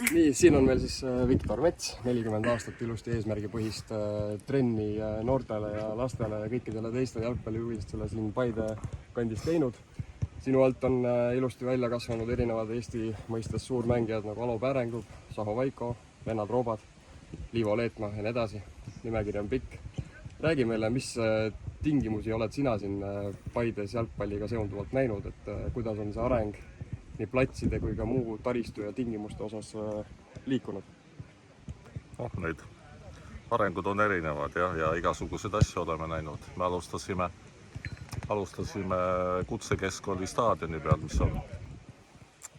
Nii, siin on meil siis Viktor Mets, 40 aastat ilusti eesmärgipõhist trenni noortele ja lastele ja kõikidele teistele jalgpallihuvilistele siin Paide kandis teinud. Sinu alt on ilusti välja kasvanud erinevad Eesti mõistes suurmängijad nagu Alo Päärengub, Saho Vaiko, Lennart Roobad, Liivo Leetmaa ja nii edasi. Nimekiri on pikk. Räägi meile, mis tingimusi oled sina siin Paides jalgpalliga seonduvalt näinud, et kuidas on see areng nii platside kui ka muu taristu ja tingimuste osas liikunud? Need arengud on erinevad ja igasuguseid asju oleme näinud. Me alustasime Kutsekeskkooli staadioni peal,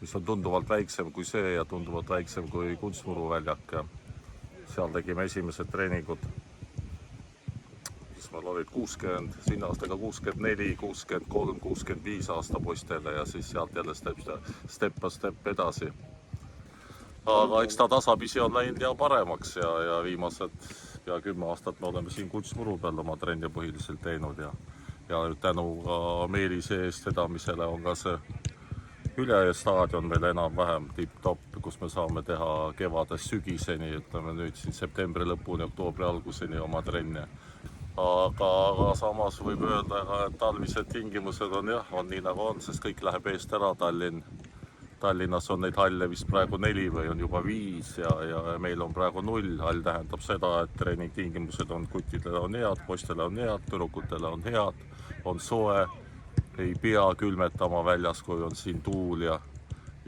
mis on tunduvalt väiksem kui see ja tunduvalt väiksem kui Kunstmuru väljak. Seal tegime esimesed treeningud, mis meil olid 60, sinna aastaga 64, 63, 65 aasta poistele ja siis sealt jälle step edasi. Aga eks ta tasapisi on läinud ja paremaks ja viimased pea 10 aastat me oleme siin Kunstmuru peal oma trenne põhiliselt teinud ja nüüd tänu ka Meelise eest vedamisele on ka see Üleaia staadion meil enam-vähem tipp-topp, kus me saame teha kevadest sügiseni, ütleme nüüd siin septembri lõpuni, oktoobri alguseni oma trenne. Aga samas võib öelda, et talvised tingimused on nii nagu on, sest kõik läheb eest ära Tallinnas on neid halle vist praegu 4 või on juba 5 ja meil on praegu 0. Hall tähendab seda, et treeningtingimused on kuttidele on head, poistele on head, tüdrukutele on head, on soe, ei pea külmetama väljas, kui on siin tuul ja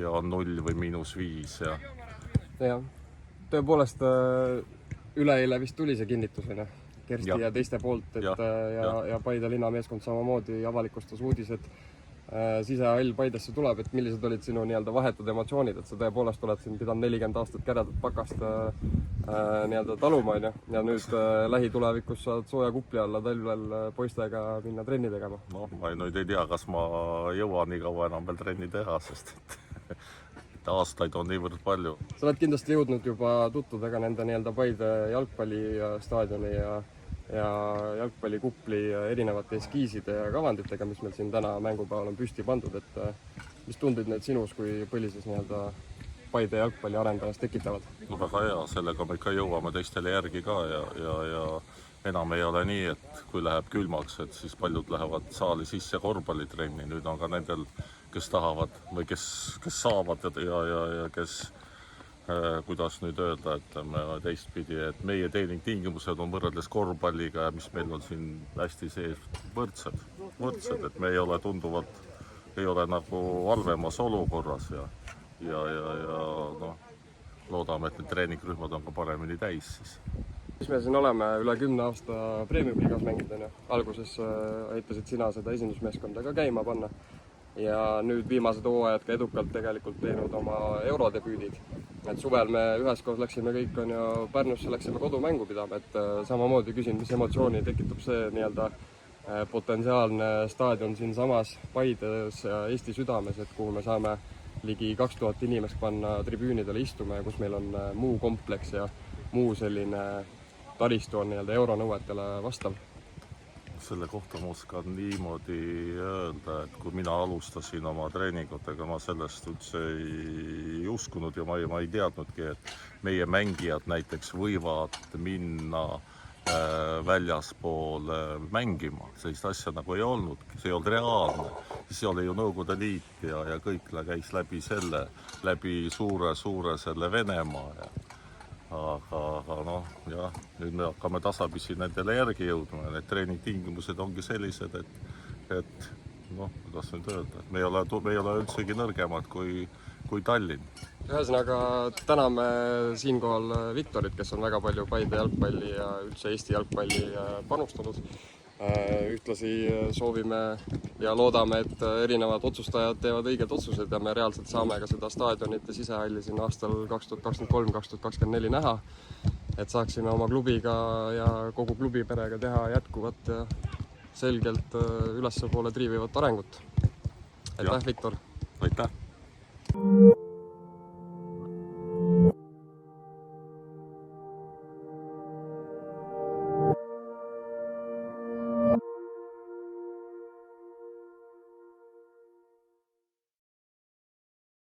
on 0 või -5. Ja tõepoolest üleeile vist tuli see kinnitusena Kersti ja teiste poolt, et ja Paide linnameeskond samamoodi avalikustas uudised sisehall Paidesse tuleb, et millised olid sinu vahetud emotsioonid, et sa tõepoolest oled siin pidanud 40 aastat käredat pakast taluma ja nüüd lähitulevikus saad sooja kupli alla talvel poistega minna trenni tegema. Ma nüüd ei tea, kas ma jõuan nii kaua enam veel trenni teha, sest aastaid on niivõrd palju. Sa oled kindlasti jõudnud juba tutvuda ka nende Paide jalgpallistaadioni ja jalgpallikupli erinevate eskiiside ja kavanditega, mis meil siin täna mängupäeval on püsti pandud, et mis tundid need sinus kui põlises Paide jalgpalli arendajas tekitavad? Väga hea, sellega me ikka jõuame teistele järgi ka ja enam ei ole nii, et kui läheb külmaks, et siis paljud lähevad saali sisse korvpallitrenni. Nüüd on ka nendel, kes tahavad või kes saavad ja kes kuidas nüüd öelda, et teistpidi, et meie treeningtingimused on võrreldes korvpalliga, mis meil on siin hästi sees võrdsed, et me ei ole nagu halvemas olukorras ja loodame, et need treeningrühmad on ka paremini täis siis. Mis me siin oleme üle 10 aasta Premium-liigas mängida, alguses aitasid sina seda esindusmeeskonda ka käima panna ja nüüd viimased hooajad ka edukalt tegelikult teinud oma eurodebüüdid. Et suvel me üheskoos läksime kõik Pärnusse, läksime kodumängu pidama, et samamoodi küsin, mis emotsiooni tekitab see potentsiaalne staadion siin samas Paides ja Eesti südames, et kuhu me saame ligi 2000 inimest panna tribüünidele istuma ja kus meil on muu kompleks ja muu selline taristu on euronõuetele vastav. Selle kohta ma oskan niimoodi öelda, et kui mina alustasin oma treeningutega, ma sellest üldse ei uskunud ja ma ei teadnudki, et meie mängijad näiteks võivad minna väljaspool mängima. Sellist asja nagu ei olnud, see ei olnud reaalne. See oli ju Nõukogude Liit ja kõik käis läbi suure selle Venemaa. Aga nüüd me hakkame tasapisi nendele järgi jõudma ja need treeningtingimused ongi sellised, et kuidas nüüd öelda, et me ei ole üldsegi nõrgemad kui Tallinn. Ühesõnaga, täname siinkohal Viktorit, kes on väga palju Paide jalgpalli ja üldse Eesti jalgpalli panustanud. Ühtlasi soovime ja loodame, et erinevad otsustajad teevad õiged otsused ja me reaalselt saame ka seda staadionit ja sisehalli siin aastal 2023-2024 näha, et saaksime oma klubiga ja kogu klubiperega teha jätkuvat ja selgelt ülespoole triivivat arengut. Aitäh, Viktor! Aitäh!